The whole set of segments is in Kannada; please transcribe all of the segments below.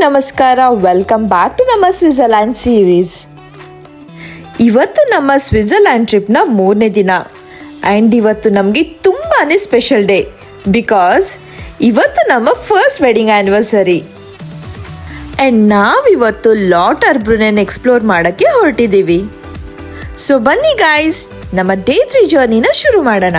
ನಮಸ್ಕಾರ, ವೆಲ್ಕಮ್ ಬ್ಯಾಕ್ ಟು ನಮ್ಮ ಸ್ವಿಟ್ಜರ್ಲ್ಯಾಂಡ್ ಸೀರೀಸ್. ಇವತ್ತು ನಮ್ಮ ಸ್ವಿಟ್ಜರ್ಲ್ಯಾಂಡ್ ಟ್ರಿಪ್ನ 3ನೇ ದಿನ ಆ್ಯಂಡ್ ಇವತ್ತು ನಮಗೆ ತುಂಬಾ ಸ್ಪೆಷಲ್ ಡೇ ಬಿಕಾಸ್ ಇವತ್ತು ನಮ್ಮ ಫಸ್ಟ್ ವೆಡ್ಡಿಂಗ್ ಆ್ಯನಿವರ್ಸರಿ ಆ್ಯಂಡ್ ನಾವಿವತ್ತು ಲಾಟ್ ಅರ್ಬ್ರುನೆನ್ ಎಕ್ಸ್ಪ್ಲೋರ್ ಮಾಡೋಕ್ಕೆ ಹೊರಟಿದ್ದೀವಿ. ಸೊ ಬನ್ನಿ ಗಾಯ್ಸ್, ನಮ್ಮ ಡೇ 3 ಜರ್ನಿನ ಶುರು ಮಾಡೋಣ.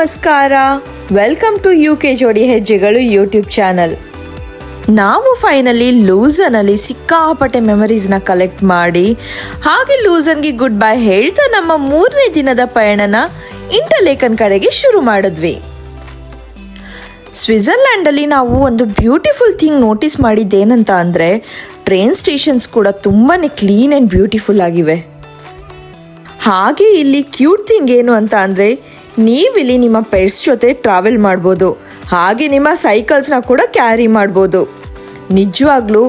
ನಮಸ್ಕಾರ, ವೆಲ್ಕಮ್ ಟು UK ಜೋಡಿ ಹೆಜ್ಜೆಗಳು ಯೂಟ್ಯೂಬ್ ಚಾನಲ್. ನಾವು ಫೈನಲಿ ಲೂಸನ್ನಲ್ಲಿ ಸಿಕ್ಕಾಪಟ್ಟೆ ಮೆಮರೀಸ್ನ ಕಲೆಕ್ಟ್ ಮಾಡಿ ಹಾಗೆ ಲೂಸನ್ಗೆ ಗುಡ್ ಬೈ ಹೇಳ್ತಾ ನಮ್ಮ 3ನೇ ದಿನದ ಪಯಣನ ಇಂಟರ್ಲೇಕನ್ ಕಡೆಗೆ ಶುರು ಮಾಡಿದ್ವಿ. ಸ್ವಿಟ್ಜರ್ಲ್ಯಾಂಡಲ್ಲಿ ನಾವು ಒಂದು ಬ್ಯೂಟಿಫುಲ್ ಥಿಂಗ್ ನೋಟಿಸ್ ಮಾಡಿದ್ದೇನಂತ ಅಂದರೆ ಟ್ರೈನ್ ಸ್ಟೇಷನ್ಸ್ ಕೂಡ ತುಂಬಾ ಕ್ಲೀನ್ ಆ್ಯಂಡ್ ಬ್ಯೂಟಿಫುಲ್ ಆಗಿವೆ. ಹಾಗೆ ಇಲ್ಲಿ ಕ್ಯೂಟ್ ಥಿಂಗ್ ಏನು ಅಂತ ಅಂದರೆ ನೀವಿಲ್ಲಿ ನಿಮ್ಮ ಪೆಟ್ಸ್ ಜೊತೆ ಟ್ರಾವೆಲ್ ಮಾಡ್ಬೋದು, ಹಾಗೆ ನಿಮ್ಮ ಸೈಕಲ್ಸ್ನ ಕೂಡ ಕ್ಯಾರಿ ಮಾಡ್ಬೋದು. ನಿಜವಾಗ್ಲೂ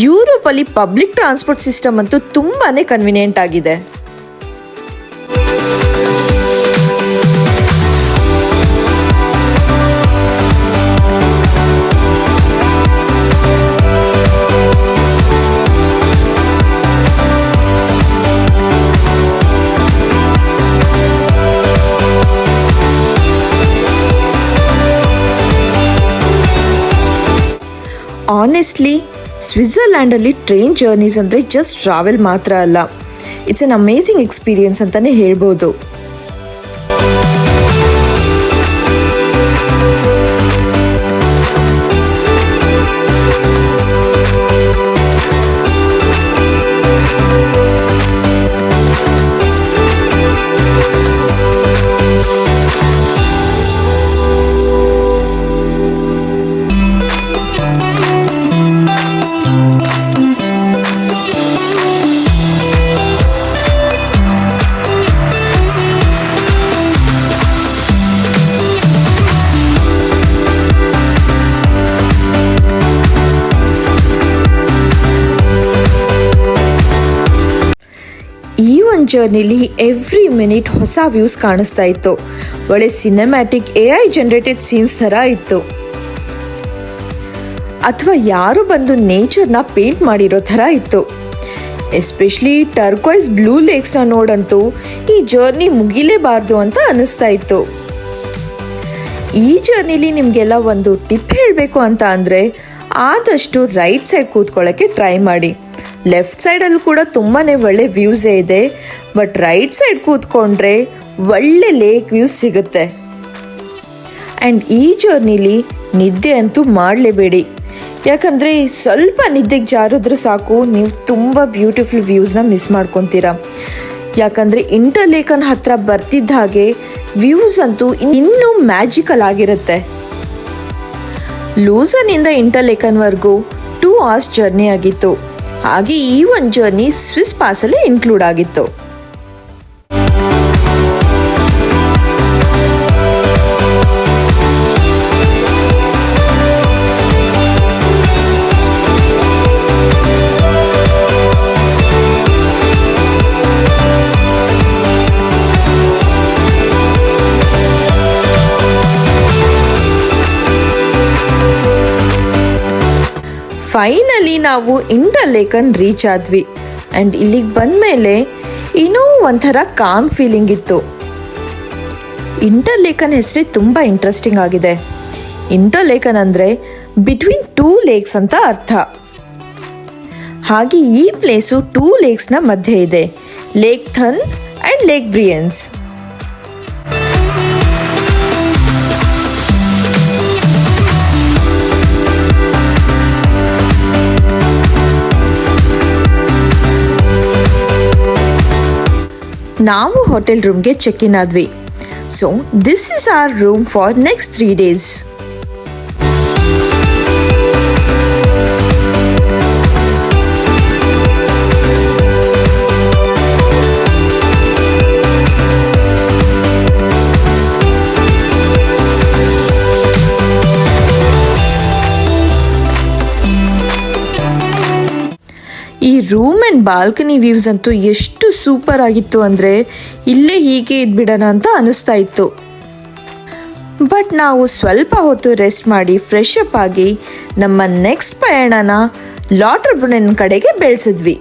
ಯುರೋಪಲ್ಲಿ ಪಬ್ಲಿಕ್ ಟ್ರಾನ್ಸ್ಪೋರ್ಟ್ ಸಿಸ್ಟಮ್ ಅಂತೂ ತುಂಬಾ ಕನ್ವಿನಿಯೆಂಟ್ ಆಗಿದೆ. ಆನೆಸ್ಟ್ಲಿ ಸ್ವಿಟ್ಜರ್ಲ್ಯಾಂಡಲ್ಲಿ ಟ್ರೈನ್ ಜರ್ನೀಸ್ ಅಂದರೆ ಜಸ್ಟ್ ಟ್ರಾವೆಲ್ ಮಾತ್ರ ಅಲ್ಲ, ಇಟ್ಸ್ ಅನ್ ಅಮೇಝಿಂಗ್ ಎಕ್ಸ್ಪೀರಿಯನ್ಸ್ ಅಂತಲೇ ಹೇಳ್ಬೋದು. ಜರ್ನಿಲಿ ಎವ್ರಿ ಮಿನಿಟ್ ಹೊಸ ವ್ಯೂಸ್ ಕಾಣಿಸ್ತಾ ಇತ್ತು. ಒಳ್ಳೆ ಸಿನೆಮ್ಯಾಟಿಕ್ AI ಜನರೇಟೆಡ್ ಸೀನ್ಸ್ ಥರ ಇತ್ತು, ಅಥವಾ ಯಾರು ಬಂದು ನೇಚರ್ನ ಪೇಂಟ್ ಮಾಡಿರೋ ಥರ ಇತ್ತು. ಎಸ್ಪೆಷಲಿ ಟರ್ಕ್ವೈಸ್ ಬ್ಲೂ ಲೇಕ್ಸ್ನ ನೋಡಂತೂ ಈ ಜರ್ನಿ ಮುಗಿಲೇಬಾರ್ದು ಅಂತ ಅನ್ನಿಸ್ತಾ ಇತ್ತು. ಈ ಜರ್ನಿಲಿ ನಿಮಗೆಲ್ಲ ಒಂದು ಟಿಪ್ ಹೇಳಬೇಕು ಅಂತ ಅಂದರೆ ಆದಷ್ಟು ರೈಟ್ ಸೈಡ್ ಕೂತ್ಕೊಳ್ಳೋಕ್ಕೆ ಟ್ರೈ ಮಾಡಿ. ಲೆಫ್ಟ್ ಸೈಡಲ್ಲೂ ಕೂಡ ತುಂಬಾ ಒಳ್ಳೆ ವ್ಯೂಸೇ ಇದೆ, ಬಟ್ ರೈಟ್ ಸೈಡ್ ಕೂತ್ಕೊಂಡ್ರೆ ಒಳ್ಳೆ ಲೇಕ್ ವ್ಯೂಸ್ ಸಿಗುತ್ತೆ. ಆ್ಯಂಡ್ ಈ ಜರ್ನಿಲಿ ನಿದ್ದೆ ಅಂತೂ ಮಾಡಲೇಬೇಡಿ, ಯಾಕಂದರೆ ಸ್ವಲ್ಪ ನಿದ್ದೆಗೆ ಜಾರಿದ್ರೆ ಸಾಕು ನೀವು ತುಂಬ ಬ್ಯೂಟಿಫುಲ್ ವ್ಯೂಸ್ನ ಮಿಸ್ ಮಾಡ್ಕೊತೀರಾ. ಯಾಕಂದರೆ ಇಂಟರ್ಲೇಕನ್ ಹತ್ರ ಬರ್ತಿದ್ದ ಹಾಗೆ ವ್ಯೂಸ್ ಅಂತೂ ಇನ್ನೂ ಮ್ಯಾಜಿಕಲ್ ಆಗಿರುತ್ತೆ. ಲೂಸನ್ನಿಂದ ಇಂಟರ್ಲೇಕನ್ವರೆಗೂ 2 hours ಜರ್ನಿ ಆಗಿತ್ತು. ಹಾಗೆ ಈ ಒಂದು ಜರ್ನಿ ಸ್ವಿಸ್ ಪಾಸಲ್ಲಿ ಇನ್ಕ್ಲೂಡ್ ಆಗಿತ್ತು. ಫೈನಲಿ ನಾವು ಇಂಟರ್ಲೇಕನ್ ರೀಚ್ ಆದ್ವಿ ಆ್ಯಂಡ್ ಇಲ್ಲಿಗೆ ಬಂದಮೇಲೆ ಇನ್ನೂ ಒಂಥರ ಕಾಮ್ ಫೀಲಿಂಗ್ ಇತ್ತು. ಇಂಟರ್ಲೇಕನ್ ಹೆಸರೇ ತುಂಬ ಇಂಟ್ರೆಸ್ಟಿಂಗ್ ಆಗಿದೆ. ಇಂಟರ್ಲೇಕನ್ ಅಂದರೆ ಬಿಟ್ವೀನ್ 2 ಲೇಕ್ಸ್ ಅಂತ ಅರ್ಥ. ಹಾಗೆ ಈ ಪ್ಲೇಸು 2 ಲೇಕ್ಸ್ನ ಮಧ್ಯೆ ಇದೆ, ಲೇಕ್ ಥನ್ ಆ್ಯಂಡ್ ಲೇಕ್ ಬ್ರಿಯನ್ಸ್. ನಾವು ಹೋಟೆಲ್ ರೂಮ್ಗೆ ಚೆಕ್ ಇನ್ ಆದ್ವಿ. So this is our room for next 3 days. ಈ ರೂಮ್ ಆ್ಯಂಡ್ ಬಾಲ್ಕನಿ ವ್ಯೂಸ್ ಅಂತೂ ಎಷ್ಟು ಸೂಪರ್ ಆಗಿತ್ತು ಅಂದರೆ ಇಲ್ಲೇ ಹೀಗೆ ಇದ್ಬಿಡೋಣ ಅಂತ ಅನಿಸ್ತಾ ಇತ್ತು. ಬಟ್ ನಾವು ಸ್ವಲ್ಪ ಹೊತ್ತು ರೆಸ್ಟ್ ಮಾಡಿ ಫ್ರೆಶ್ ಅಪ್ ಆಗಿ ನಮ್ಮ ನೆಕ್ಸ್ಟ್ ಪಯಣನ ಲಾಟರ್ಬ್ರುನೆನ್ ಕಡೆಗೆ ಬೆಳೆಸಿದ್ವಿ.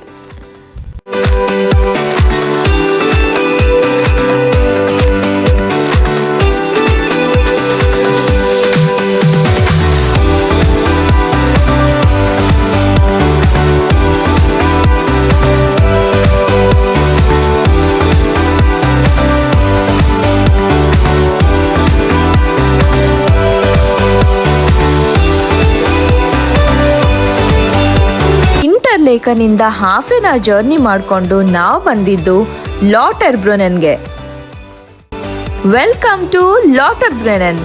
ಲೇಕನಿಂದ ಹಾಫ್ ಎನ್ ಅವರ್ ಜರ್ನಿ ಮಾಡಿಕೊಂಡು ನಾವು ಬಂದಿದ್ದು ಲಾಟರ್ಬ್ರುನೆನ್ಗೆ. Welcome to Lauterbrunnen.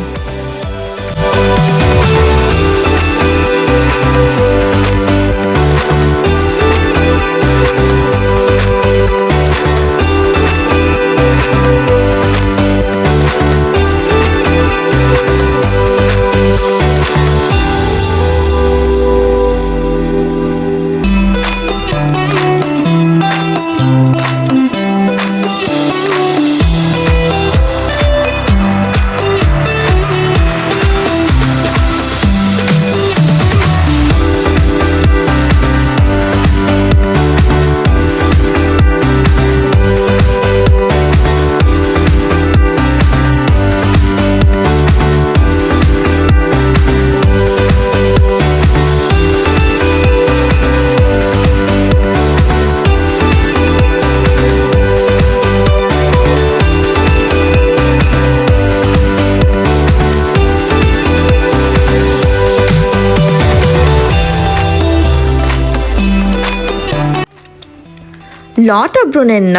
ಲಾಟರ್ಬ್ರುನೆನ್ನ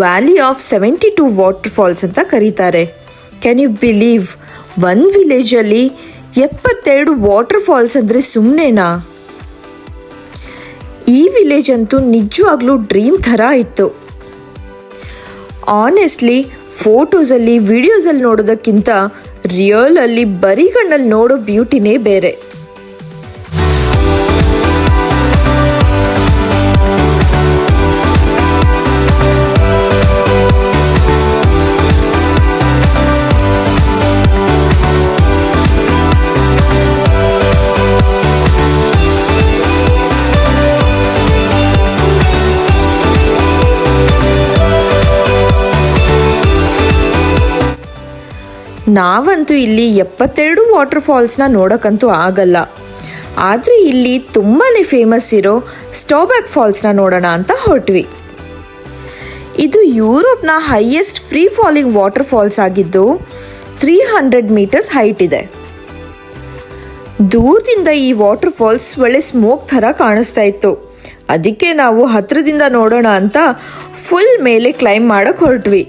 ವ್ಯಾಲಿ ಆಫ್ 72 ವಾಟರ್ ಫಾಲ್ಸ್ ಅಂತ ಕರೀತಾರೆ. ಕ್ಯಾನ್ ಯು ಬಿಲೀವ್, ಒಂದು ವಿಲೇಜಲ್ಲಿ 72 ವಾಟರ್ ಫಾಲ್ಸ್ ಅಂದರೆ ಸುಮ್ಮನೆನಾ? ಈ ವಿಲೇಜ್ ಅಂತೂ ನಿಜವಾಗ್ಲೂ ಡ್ರೀಮ್ ಥರ ಇತ್ತು. ಆನೆಸ್ಟ್ಲಿ ಫೋಟೋಸಲ್ಲಿ ವಿಡಿಯೋಸಲ್ಲಿ ನೋಡೋದಕ್ಕಿಂತ ರಿಯಲಲ್ಲಿ ಬರಿಗಣ್ಣಲ್ಲಿ ನೋಡೋ ಬ್ಯೂಟಿನೇ ಬೇರೆ. ನಾವಂತೂ ಇಲ್ಲಿ 72 ವಾಟರ್ ಫಾಲ್ಸ್ನ ನೋಡೋಕ್ಕಂತೂ ಆಗಲ್ಲ. ಆದರೆ ಇಲ್ಲಿ ತುಂಬಾ ಫೇಮಸ್ ಇರೋ ಸ್ಟೋಬ್ಯಾಕ್ ಫಾಲ್ಸ್ನ ನೋಡೋಣ ಅಂತ ಹೊರಟ್ವಿ. ಇದು ಯುರೋಪ್ನ highest free falling waterfalls ಆಗಿದ್ದು 300 ಮೀಟರ್ಸ್ ಹೈಟ್ ಇದೆ. ದೂರದಿಂದ ಈ ವಾಟರ್ ಫಾಲ್ಸ್ ಒಳ್ಳೆ ಸ್ಮೋಕ್ ಥರ ಕಾಣಿಸ್ತಾ ಇತ್ತು. ಅದಕ್ಕೆ ನಾವು ಹತ್ತಿರದಿಂದ ನೋಡೋಣ ಅಂತ ಫುಲ್ ಮೇಲೆ ಕ್ಲೈಂಬ್ ಮಾಡೋಕ್ಕೆ ಹೊರಟ್ವಿ.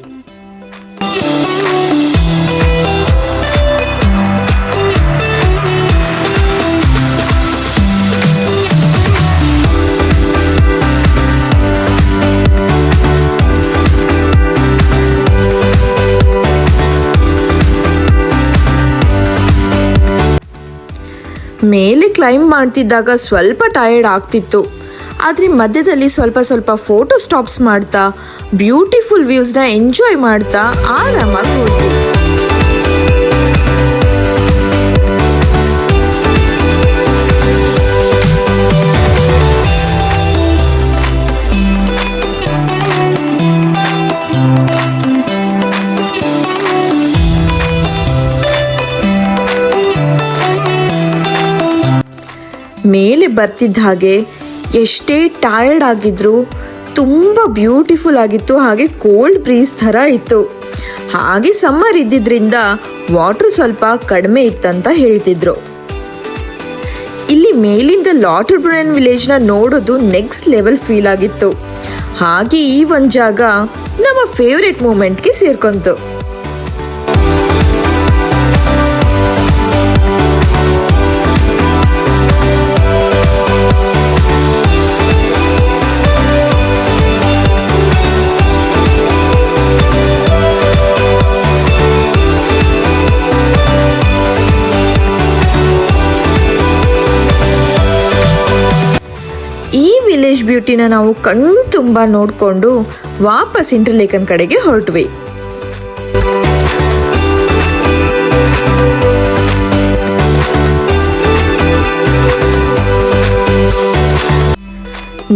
ಮೇಲೆ ಕ್ಲೈಂಬ್ ಮಾಡ್ತಿದ್ದಾಗ ಸ್ವಲ್ಪ ಟಯರ್ಡ್ ಆಗ್ತಿತ್ತು. ಆದರೆ ಮಧ್ಯದಲ್ಲಿ ಸ್ವಲ್ಪ ಫೋಟೋ ಸ್ಟಾಪ್ಸ್ ಮಾಡ್ತಾ ಬ್ಯೂಟಿಫುಲ್ ವ್ಯೂಸ್ನ ಎಂಜಾಯ್ ಮಾಡ್ತಾ ಆರಾಮಾಗಿ ಹೋದ್ವಿ. ಮೇಲೆ ಬರ್ತಿದ್ದ ಹಾಗೆ ಎಷ್ಟೇ ಟಯರ್ಡ್ ಆಗಿದ್ರು ತುಂಬ ಬ್ಯೂಟಿಫುಲ್ ಆಗಿತ್ತು. ಹಾಗೆ ಕೋಲ್ಡ್ ಬ್ರೀಸ್ ಥರ ಇತ್ತು. ಹಾಗೆ ಸಮ್ಮರ್ ಇದ್ದಿದ್ದರಿಂದ ವಾಟರ್ ಸ್ವಲ್ಪ ಕಡಿಮೆ ಇತ್ತಂತ ಹೇಳ್ತಿದ್ರು. ಇಲ್ಲಿ ಮೇಲಿಂದ ಲಾಟರ್ಬ್ರುನೆನ್ ವಿಲೇಜ್ನ ನೋಡೋದು ನೆಕ್ಸ್ಟ್ ಲೆವೆಲ್ ಫೀಲ್ ಆಗಿತ್ತು. ಹಾಗೆ ಈ ಒಂದು ಜಾಗ ನಮ್ಮ ಫೇವ್ರೆಟ್ ಮೂಮೆಂಟ್ಗೆ ಸೇರ್ಕೊಂತು. ವಿಲೇಜ್ ಬ್ಯೂಟಿನ ನಾವು ಕಣ್ಣು ತುಂಬ ನೋಡಿಕೊಂಡು ವಾಪಸ್ ಇಂಟರ್ಲೇಕನ್ ಕಡೆಗೆ ಹೊರಟ್ವಿ.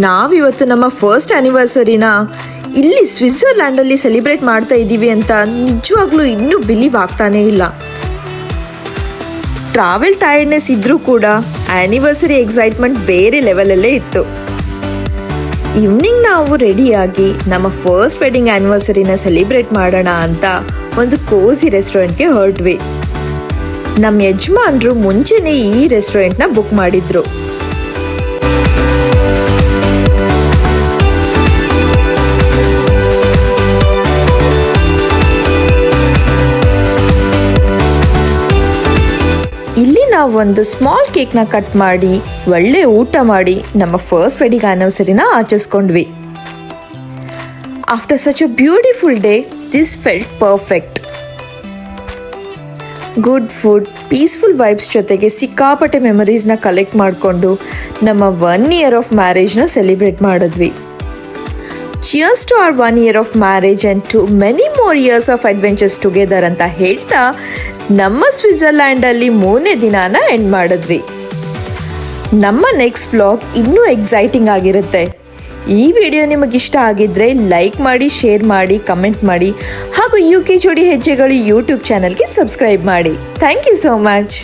ನಾವಿವತ್ತು ನಮ್ಮ ಫಸ್ಟ್ ಆ್ಯನಿವರ್ಸರಿನ ಇಲ್ಲಿ ಸ್ವಿಟ್ಜರ್ಲ್ಯಾಂಡಲ್ಲಿ ಸೆಲಿಬ್ರೇಟ್ ಮಾಡ್ತಾ ಇದ್ದೀವಿ ಅಂತ ನಿಜವಾಗ್ಲೂ ಇನ್ನೂ ಬಿಲೀವ್ ಆಗ್ತಾನೇ ಇಲ್ಲ. ಟ್ರಾವೆಲ್ ಟೈರ್ಡ್ನೆಸ್ ಇದ್ರೂ ಕೂಡ ಆ್ಯನಿವರ್ಸರಿ ಎಕ್ಸೈಟ್ಮೆಂಟ್ ಬೇರೆ ಲೆವೆಲಲ್ಲೇ ಇತ್ತು. ಈವ್ನಿಂಗ್ ನಾವು ರೆಡಿಯಾಗಿ ನಮ್ಮ ಫಸ್ಟ್ ವೆಡ್ಡಿಂಗ್ ಆ್ಯನಿವರ್ಸರಿನ ಸೆಲಿಬ್ರೇಟ್ ಮಾಡೋಣ ಅಂತ ಒಂದು ಕೋಸಿ ರೆಸ್ಟೋರೆಂಟ್ಗೆ ಹೊರಟ್ವಿ. ನಮ್ಮ ಯಜಮಾನ್ರು ಮುಂಚೆನೇ ಈ ರೆಸ್ಟೋರೆಂಟ್ನ ಬುಕ್ ಮಾಡಿದ್ರು. ಇಲ್ಲಿ ನಾವು ಒಂದು ಸ್ಮಾಲ್ ಕೇಕ್ನ ಕಟ್ ಮಾಡಿ ಒಳ್ಳೆ ಊಟ ಮಾಡಿ ನಮ್ಮ ಫಸ್ಟ್ ವೆಡ್ಡಿಂಗ್ ಆ್ಯನಿವರ್ಸರಿನ ಆಚರಿಸ್ಕೊಂಡ್ವಿ. After such a beautiful day this felt perfect. Good food, peaceful vibes ಜೊತೆಗೆ ಸಿಕ್ಕಾಪಟ್ಟೆ ಮೆಮರೀಸ್ನ ಕಲೆಕ್ಟ್ ಮಾಡಿಕೊಂಡು ನಮ್ಮ 1 year ಆಫ್ ಮ್ಯಾರೇಜ್ನ ಸೆಲಿಬ್ರೇಟ್ ಮಾಡಿದ್ವಿ. Cheers to our 1 year of marriage and to many more years of adventures together ಅಂತ ಹೇಳ್ತಾ ನಮ್ಮ ಸ್ವಿಟ್ಜರ್ಲ್ಯಾಂಡಲ್ಲಿ 3ನೇ ದಿನಾನ ಎಂಡ್ ಮಾಡಿದ್ವಿ. ನಮ್ಮ ನೆಕ್ಸ್ಟ್ ವ್ಲಾಗ್ ಇನ್ನೂ ಎಕ್ಸೈಟಿಂಗ್ ಆಗಿರುತ್ತೆ. ಈ ವಿಡಿಯೋ ನಿಮಗೆ ಇಷ್ಟ ಆಗಿದ್ರೆ ಲೈಕ್ ಮಾಡಿ, ಶೇರ್ ಮಾಡಿ, ಕಮೆಂಟ್ ಮಾಡಿ ಹಾಗೂ UK ಜೋಡಿ ಹೆಜ್ಜೆಗಳು ಯೂಟ್ಯೂಬ್ ಚಾನಲ್ಗೆ ಸಬ್ಸ್ಕ್ರೈಬ್ ಮಾಡಿ. Thank you so much.